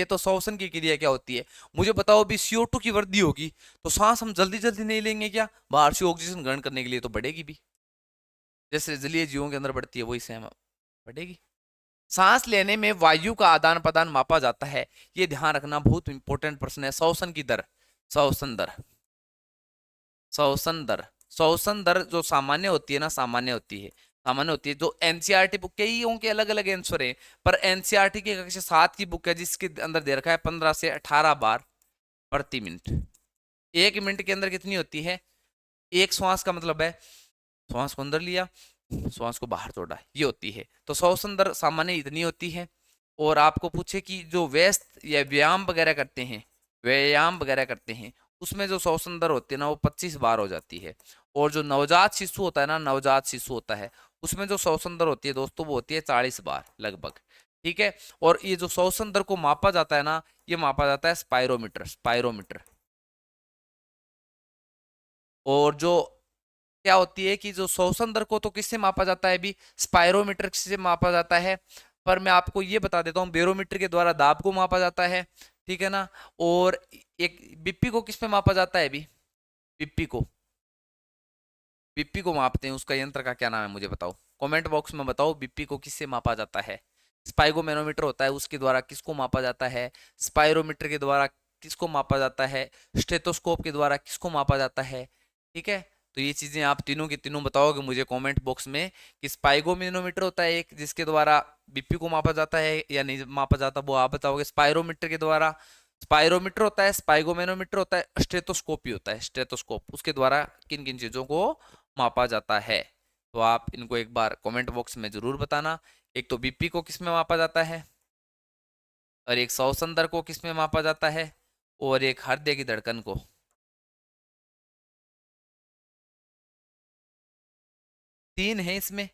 तो श्वसन की क्रिया क्या होती है? मुझे बताओ भी, CO2 की वृद्धि होगी तो सांस हम जल्दी जल्दी नहीं लेंगे क्या? बाहर से ऑक्सीजन ग्रहण करने के लिए तो बढ़ेगी भी, जैसे जलीय जीवों के अंदर बढ़ती है वही सेम बढ़ेगी। सांस लेने में वायु का आदान प्रदान मापा जाता है। ये ध्यान रखना, बहुत इंपॉर्टेंट प्रश्न है। श्वसन की दर, श्वसन दर, श्वसन दर, श्वसन दर जो सामान्य होती है ना, सामान्य होती है, सामान्य होती है। जो एनसीईआरटी बुक, कई के अलग अलग आंसर है, पर एनसीईआरटी की कक्षा 7 की बुक है जिसके अंदर दे रखा है 15 से 18 बार प्रति मिनट। 1 मिनट के अंदर कितनी होती है? एक श्वास का मतलब है श्वास को अंदर लिया, श्वास को बाहर छोड़ा, ये होती है। तो श्वसन दर सामान्य इतनी होती है। और आपको पूछे कि जो व्यस्त या व्यायाम वगैरह करते हैं, व्यायाम वगैरह करते हैं, उसमें जो श्वसन दर होती है ना वो 25 बार हो जाती है। और जो नवजात शिशु होता है ना, नवजात शिशु होता है, उसमें जो श्वसन दर होती है दोस्तों वो होती है 40 बार लगभग, ठीक है। और ये जो श्वसन दर को मापा जाता है ना, ये मापा जाता है स्पायरोमीटर, स्पायरोमीटर। और जो क्या होती है कि जो श्वसन दर को तो किससे मापा जाता है? भी स्पायरोमीटर से मापा जाता है। पर मैं आपको ये बता देता हूँ, बेरोमीटर के द्वारा दाब को मापा जाता है, ठीक है ना। और एक बीपी को किस पे मापा जाता है? भी बीपी को बीपी को मापते हैं उसका यंत्र का क्या नाम है मुझे बताओ, कमेंट बॉक्स में बताओ। बीपी को किससे मापा जाता है? स्पाइगोमेनोमीटर होता है, उसके द्वारा किसको मापा जाता है? स्पायरोमीटर के द्वारा किसको मापा जाता है? स्टेथोस्कोप के द्वारा किसको मापा जाता है? ठीक है, तो ये चीजें आप तीनों की तीनों बताओगे मुझे कमेंट बॉक्स में कि स्पाइगोमेनोमीटर होता है एक जिसके द्वारा बीपी को मापा जाता है या नहीं मापा जाता, वो आप बताओगे। स्पायरोमीटर के द्वारा, स्पायरोमीटर होता है, स्पाइगोमेनोमीटर होता है, स्टेथोस्कोप भी होता है, स्टेथोस्कोप, उसके द्वारा किन किन चीजों को मापा जाता है। तो आप इनको एक बार कमेंट बॉक्स में जरूर बताना। एक तो बीपी को किस में मापा जाता है, और एक श्वसन दर को किस में मापा जाता है, और एक हृदय की धड़कन को। तीन है इसमें,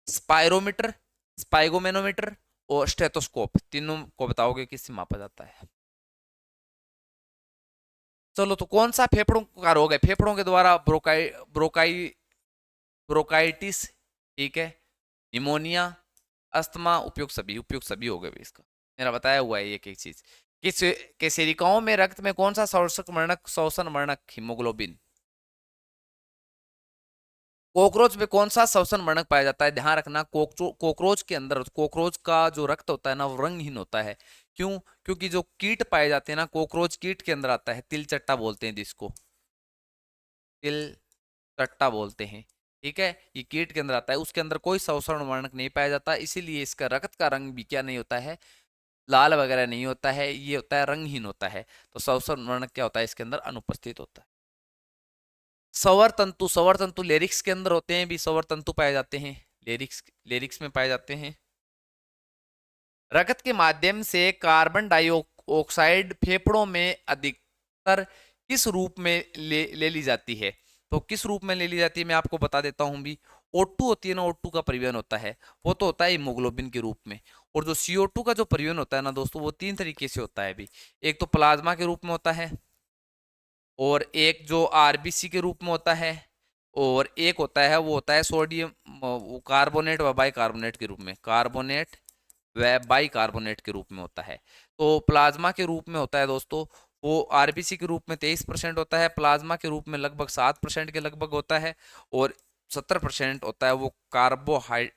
स्पायरोमीटर, स्पाइगोमेनोमीटर और स्टेथोस्कोप, तीनों को बताओगे किससे मापा जाता है। चलो, तो कौन सा फेफड़ों का रोग है? फेफड़ों के द्वारा ब्रोकाई ब्रोकाइटिस, ठीक है, निमोनिया, अस्थमा, उपयुक्त सभी हो गए भी इसका, मेरा बताया हुआ है एक एक चीज। किस केसेरिकाओं में रक्त में कौन सा शोषण मरणक हीमोग्लोबिन? कॉकरोच में कौन सा श्वसन वर्णक पाया जाता है? ध्यान रखना, कॉकरोच के अंदर, कॉकरोच का जो रक्त होता है ना वो रंगहीन होता है। क्यों? क्योंकि जो कीट पाए जाते हैं ना, कॉकरोच कीट के अंदर आता है, तिलचट्टा बोलते हैं जिसको, तिलचट्टा बोलते हैं। ठीक है, ये कीट के अंदर आता है, उसके अंदर कोई श्वसन वर्णक नहीं पाया जाता, इसीलिए इसका रक्त का रंग भी क्या नहीं होता है, लाल वगैरह नहीं होता है, ये होता है रंगहीन होता है। तो श्वसन वर्णक क्या होता है इसके अंदर? अनुपस्थित होता है। सवर तंतु लेरिक्स के अंदर होते हैं भी, सवर तंतु पाए जाते हैं, लेरिक्स लेरिक्स में पाए जाते हैं। रक्त के माध्यम से कार्बन डाइऑक्साइड फेफड़ों में अधिकतर किस रूप में ले ली जाती है? तो किस रूप में ले ली जाती है मैं आपको बता देता हूं भी। O2 होती है ना, O2 का परिवहन होता है, वो तो होता है हीमोग्लोबिन के रूप में। और जो CO2 का जो परिवहन होता है ना दोस्तों, वो तीन तरीके से होता है भी। एक तो प्लाज्मा के रूप में होता है, और एक जो आरबीसी के रूप में होता है, और एक होता है वो होता है सोडियम कार्बोनेट व बाई कार्बोनेट के रूप में, कार्बोनेट व बाई कार्बोनेट के रूप में होता है। तो प्लाज्मा के रूप में होता है दोस्तों, वो आरबीसी के रूप में 23% होता है, प्लाज्मा के रूप में लगभग 7% के लगभग होता है, और 70% होता है वो कार्बोहाइड्रेट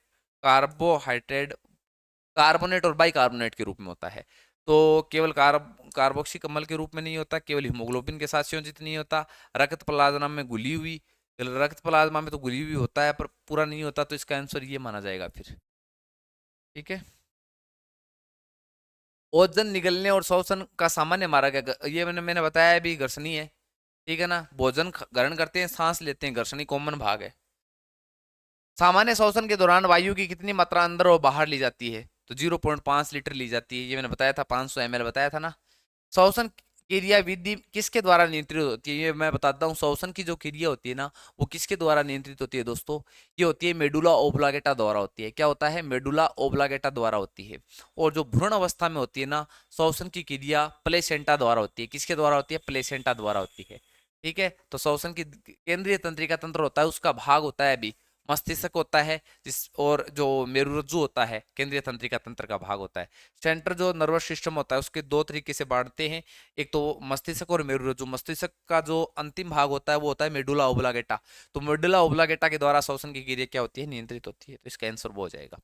कार्बोनेट और बाई कार्बोनेट के रूप में होता है। तो केवल कार्बोक्सी अम्ल के रूप में नहीं होता, केवल हीमोग्लोबिन के साथ संयोजित नहीं होता, रक्त प्लाज्मा में घुली हुई, रक्त प्लाज्मा में तो घुली हुई होता है पर पूरा नहीं होता, तो इसका आंसर ये माना जाएगा फिर। ठीक है, ओजन निगलने और श्वसन का सामान्य मार्ग है, ये मैंने बताया है भी, घर्षणी है। ठीक है ना, भोजन ग्रहण करते हैं, सांस लेते हैं, घर्षणी कॉमन भाग है। सामान्य श्वसन के दौरान वायु की कितनी मात्रा अंदर और बाहर ली जाती है? तो 0.5 लीटर ली जाती है, ये मैंने बताया था, 500 ml बताया था ना। श्वसन क्रिया विधि किसके द्वारा नियंत्रित होती है? ये मैं बताता हूँ, श्वसन की जो क्रिया होती है ना वो किसके द्वारा नियंत्रित होती है दोस्तों? ये होती है मेडुला ओब्लागेटा द्वारा होती है। क्या होता है? मेडुला ओब्लागेटा द्वारा होती है। और जो भ्रूण अवस्था में होती है ना, श्वसन की क्रिया प्लेसेंटा द्वारा होती है। किसके द्वारा होती है? प्लेसेंटा द्वारा होती है। ठीक है, तो श्वसन की केंद्रीय तंत्रिका तंत्र होता है, उसका भाग होता है अभी मस्तिष्क होता है, जिस और जो मेरुरज्जु होता है केंद्रीय तंत्रिका तंत्र का भाग होता है। सेंटर जो नर्वस सिस्टम होता है उसके दो तरीके से बांटते हैं, एक तो मस्तिष्क और मेरुरज्जु। मस्तिष्क का जो अंतिम भाग होता है वो होता है मेडुला ओब्लागेटा। तो मेडुला ओब्लागेटा के द्वारा श्वसन की क्रिया क्या होती है? नियंत्रित होती है। तो इसका आंसर वो हो जाएगा।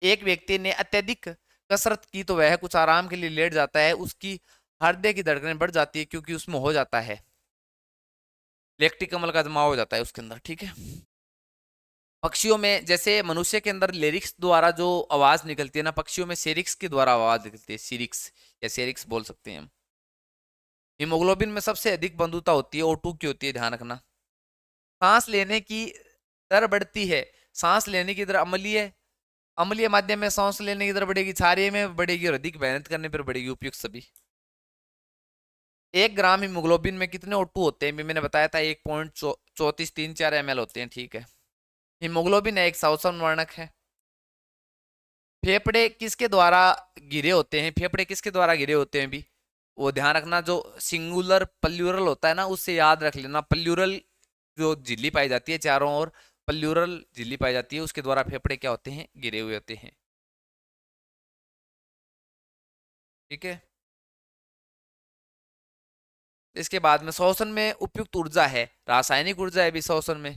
एक व्यक्ति ने अत्यधिक कसरत की तो वह कुछ आराम के लिए लेट जाता है, उसकी हृदय की धड़कनें बढ़ जाती है क्योंकि उसमें हो जाता है लैक्टिक अम्ल का जमाव हो जाता है उसके अंदर। ठीक है, पक्षियों में जैसे मनुष्य के अंदर लेरिक्स द्वारा जो आवाज निकलती है ना, पक्षियों में सेरिक्स के द्वारा आवाज निकलती है, सीरिक्स या सेरिक्स बोल सकते हैं हम। हीमोग्लोबिन में सबसे अधिक बंधुता होती है, O2 की होती है, ध्यान रखना। सांस लेने की दर बढ़ती है, सांस लेने की दर अम्लीय अम्लीय माध्यम में सांस लेने की दर बढ़ेगी, क्षारीय में बढ़ेगी, और अधिक मेहनत करने पर बढ़ेगी, उपयुक्त सभी। 1 ग्राम हीमोग्लोबिन में कितने O2 होते हैं? मैंने बताया था 1.3434 ml होते हैं। ठीक है, हीमोग्लोबिन एक श्वसन वर्णक है। फेफड़े किसके द्वारा घिरे होते हैं? फेफड़े किसके द्वारा घिरे होते हैं भी? वो ध्यान रखना, जो सिंगुलर पल्यूरल होता है ना, उससे याद रख लेना। पल्यूरल जो झिल्ली पाई जाती है चारों ओर, पल्यूरल झिल्ली पाई जाती है, उसके द्वारा फेफड़े क्या होते हैं? घिरे हुए होते हैं। ठीक है, इसके बाद में श्वसन में उपयुक्त ऊर्जा है, रासायनिक ऊर्जा है भी श्वसन में।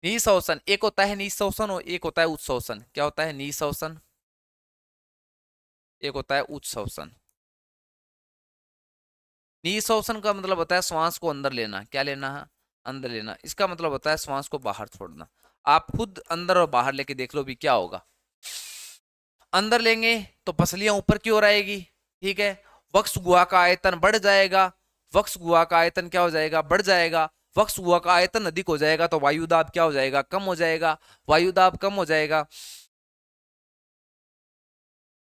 निःशोषण एक होता है निःशोषण और एक होता है उच्छोषण। क्या होता है निःशोषण, एक होता है उच्छोषण। निःशोषण का मतलब होता है श्वास को अंदर लेना। क्या लेना है, अंदर लेना। इसका मतलब होता है श्वास को बाहर छोड़ना। आप खुद अंदर और बाहर लेके देख लो भी क्या होगा। अंदर लेंगे तो पसलियां ऊपर की ओर आएगी, ठीक है। वक्ष गुहा का आयतन बढ़ जाएगा, वक्ष गुहा का आयतन क्या हो जाएगा, बढ़ जाएगा। वक्ष गुहा का आयतन अधिक हो जाएगा तो वायुदाब क्या हो जाएगा, कम हो जाएगा। वायुदाब कम हो जाएगा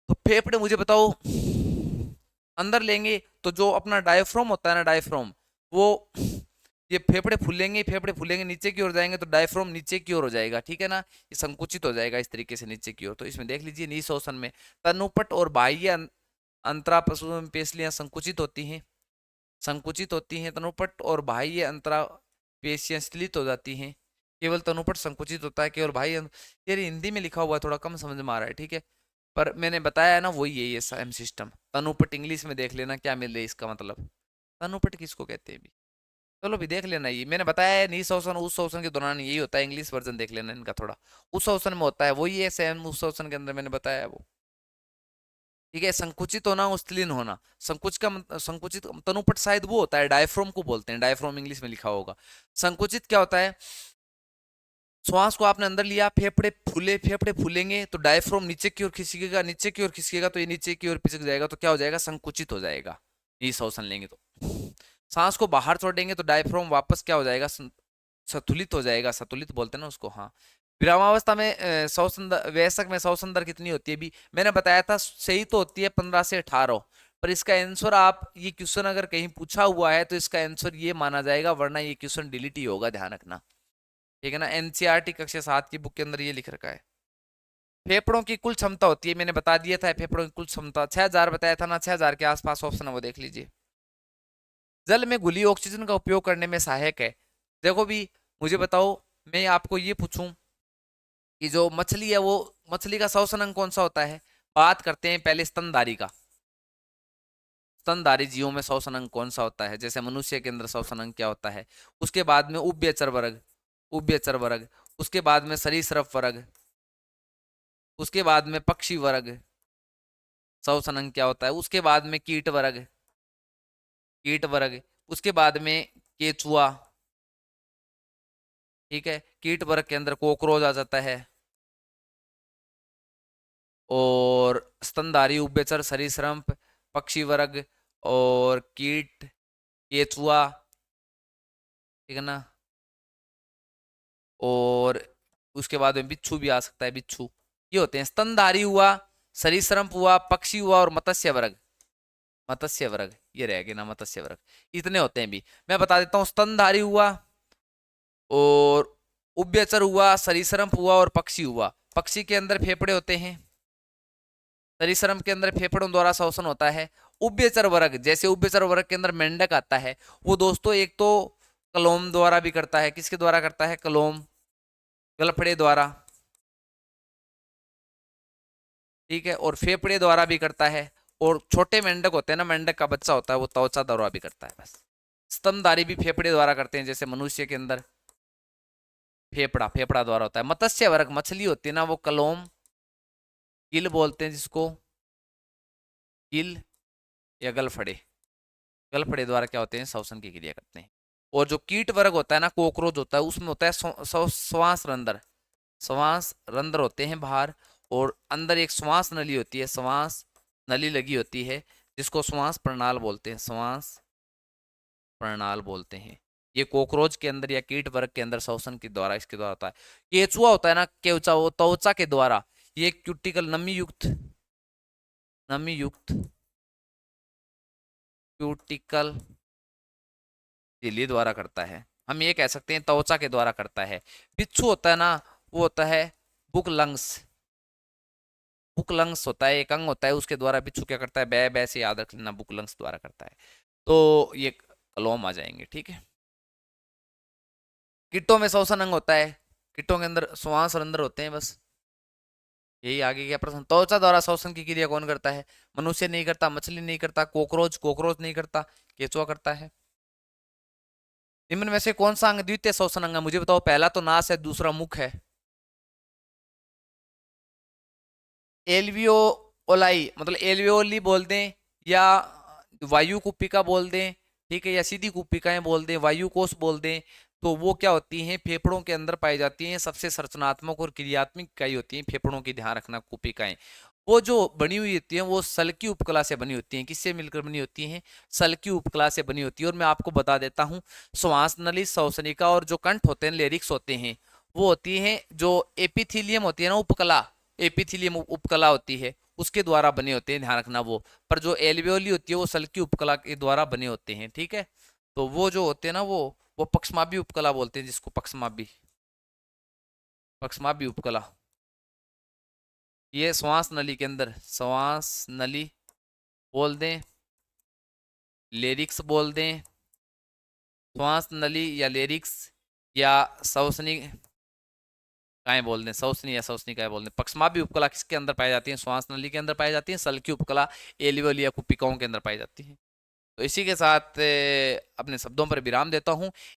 तो फेफड़े मुझे बताओ, अंदर लेंगे तो जो अपना डायफ्राम होता है ना, डायफ्राम, वो ये फेफड़े फूलेंगे नीचे की ओर जाएंगे तो डायफ्राम नीचे की ओर हो जाएगा, ठीक है ना। ये संकुचित हो जाएगा इस तरीके से नीचे की ओर। तो इसमें देख लीजिए निःशोषण में तनुपट और बाह्य अंतरा पेशियां संकुचित होती हैं, संकुचित होती हैं तनुपट, और बाह्य अंतरा पेशियां शिथिलित हो जाती हैं। केवल तनुपट संकुचित होता है, केवल बाह्य। ये हिंदी में लिखा हुआ है, थोड़ा कम समझ में आ रहा है, ठीक है। पर मैंने बताया है ना, वही है ये सेम सिस्टम। तनुपट इंग्लिश में देख लेना क्या मिल रही है इसका मतलब, तनुपट किसको कहते हैं भी। चलो भी देख लेना, ये मैंने बताया है निःशोषण उस शोषण के दौरान यही होता है। इंग्लिश वर्जन देख लेना इनका थोड़ा, उस शोषण में होता है वही है सेम, उस शोषण के अंदर मैंने बताया है वो, ठीक है। संकुचित होना और स्त्रीलिन होना, संकुचित तनुपट शायद वो होता है डायफ्रोम को बोलते हैं, डायफ्रोम इंग्लिश में लिखा होगा। संकुचित क्या होता है, श्वास को आपने अंदर लिया, फेफड़े फूलेंगे तो डायफ्राम नीचे की ओर खिसकेगा, नीचे की ओर खिसकेगा तो ये नीचे की ओर पिचक जाएगा तो क्या हो जाएगा, संकुचित हो जाएगा। ये श्वसन लेंगे तो सांस को बाहर छोड़ेंगे तो डायफ्राम वापस क्या हो जाएगा, संतुलित हो जाएगा। संतुलित बोलते हैं ना उसको, हाँ। विरामावस्था में श्वसन वयस्क में श्वसन दर कितनी होती है भी मैंने बताया था, सही तो होती है 15 से 18। पर इसका आंसर आप, ये क्वेश्चन अगर कहीं पूछा हुआ है तो इसका आंसर ये माना जाएगा, वरना ये क्वेश्चन डिलीट ही होगा, ध्यान रखना, ठीक है ना। एनसीईआरटी कक्षा 7 की बुक के अंदर ये लिख रखा है। फेफड़ों की कुल क्षमता होती है, मैंने बता दिया था फेफड़ों की कुल क्षमता 6000 बताया था ना, 6000 के आसपास ऑप्शन है वो देख लीजिए। जल में घुली ऑक्सीजन का उपयोग करने में सहायक है। देखो भी मुझे बताओ, मैं आपको ये पूछूं कि जो मछली है वो, मछली का श्वसन अंग कौन सा होता है। बात करते हैं पहले स्तनधारी का। स्तनधारी जीवों में श्वसन अंग कौन सा होता है, जैसे मनुष्य के अंदर श्वसन अंग क्या होता है। उसके बाद में उभयचर वर्ग, उभयचर वर्ग। उसके बाद में सरीसृप वर्ग, उसके बाद में पक्षी वर्ग, श्वसन अंग क्या होता है। उसके बाद में कीट वर्ग, कीट वर्ग। उसके बाद में केचुआ, ठीक है। कीट वर्ग के अंदर कॉकरोच आ जाता है। और स्तनधारी, उभयचर, सरीसृप, पक्षी वर्ग और कीट, केचुआ, ठीक है ना। और उसके बाद में बिच्छू भी आ सकता है, बिच्छू। ये होते हैं स्तनधारी हुआ, सरीसृप हुआ, पक्षी हुआ और मत्स्य वर्ग। मत्स्य वर्ग ये रह गए ना, मत्स्य वर्ग इतने होते हैं भी। मैं बता देता हूँ, स्तनधारी हुआ और उभयचर हुआ, सरीसृप हुआ और पक्षी हुआ। पक्षी के अंदर फेफड़े होते हैं, सरीसृप के अंदर फेफड़ों द्वारा श्वसन होता है। उभयचर वर्ग, जैसे उभयचर वर्ग के अंदर मेंढक आता है, वो दोस्तों एक तो कलोम द्वारा भी करता है। किसके द्वारा करता है, कलोम, गलफड़े द्वारा, ठीक है। और फेफड़े द्वारा भी करता है। और छोटे मेंढक होते हैं ना, मेंढक का बच्चा होता है, वो त्वचा द्वारा भी करता है बस। स्तनधारी भी फेफड़े द्वारा करते हैं, जैसे मनुष्य के अंदर फेफड़ा, फेफड़ा द्वारा होता है। मत्स्य वर्ग मछली होती है ना, वो कलोम, गिल बोलते हैं जिसको, गिल या गलफड़े, गलफड़े द्वारा क्या होते हैं, श्वसन की क्रिया करते हैं। और जो कीट वर्ग होता है ना, कोकरोच होता है, उसमें होता है श्वास रंध्र, श्वास रंध्र होते हैं बाहर। और अंदर एक श्वास नली होती है, श्वास नली लगी होती है, जिसको श्वास प्रणाल बोलते हैं, श्वास प्रणाल बोलते हैं। ये कोकरोच के अंदर या कीट वर्ग के अंदर श्वसन के द्वारा, इसके द्वारा होता है। केचुआ होता है ना, केचुआ वो त्वचा के द्वारा, ये क्यूटिकल नमी युक्त, नमी युक्त क्यूटिकल झिल्ली द्वारा करता है। हम ये कह सकते हैं त्वचा के द्वारा करता है। बिच्छू होता है ना, वो होता है बुक लंग्स, बुक लंग्स होता है, एक अंग होता है, उसके द्वारा बिच्छू क्या करता है, बै बै से याद रख लेना, बुक लंग्स द्वारा करता है। तो ये कलोम आ जाएंगे, ठीक है। कीटों में श्वसन अंग होता है, कीटों के अंदर श्वास रंध्र होते हैं बस। यही आगे क्या प्रश्न, त्वचा द्वारा श्वसन की क्रिया कौन करता है, मनुष्य नहीं करता, मछली नहीं करता, कोकरोच, कोकरोच नहीं करता, केचुआ करता है। निम्न में से कौन सा अंग द्वितीय श्वसन अंग है? मुझे बताओ। पहला तो नास है, दूसरा मुख है। एल्वियोलाई मतलब एल्वियोली बोल दें, या वायु कुपिका बोल दें, ठीक है, या सीधी कुपिकाएं बोल दें, वायु कोष बोल दें, तो वो क्या होती हैं? फेफड़ों के अंदर पाई जाती हैं। सबसे संरचनात्मक और क्रियात्मक इकाई होती हैं फेफड़ों की, ध्यान रखना, कुपिकाएं। वो जो बनी हुई होती हैं वो सल की उपकला से बनी होती हैं। किससे मिलकर बनी होती हैं? सल की उपकला से बनी होती है। और मैं आपको बता देता हूँ, श्वास नली, श्वसनिका और जो कंठ होते हैं, लेरिक्स होते हैं, वो होती हैं जो एपिथीलियम होती है ना, उपकला, एपिथीलियम उपकला होती है, उसके द्वारा बने होते हैं, ध्यान रखना वो। पर जो एल्वियोली होती है वो सल की उपकला के द्वारा बने होते हैं, ठीक है। तो वो जो होते हैं ना, वो पक्षमाभि उपकला बोलते हैं, जिसको पक्षमाभि, पक्षमाभि उपकला। ये श्वास नली के अंदर, श्वास नली बोल दें, लेरिक्स बोल दें, श्वास नली या लेरिक्स या श्वसनी काय बोल दें, श्वसनी या श्वसनी काय बोल दें। पक्षमाभि उपकला किसके अंदर पाई जाती है? श्वास नली के अंदर पाई जाती है। सल की उपकला एल्वियोली या कुपिकाओं के अंदर पाई जाती है। तो इसी के साथ अपने शब्दों पर विराम देता हूं।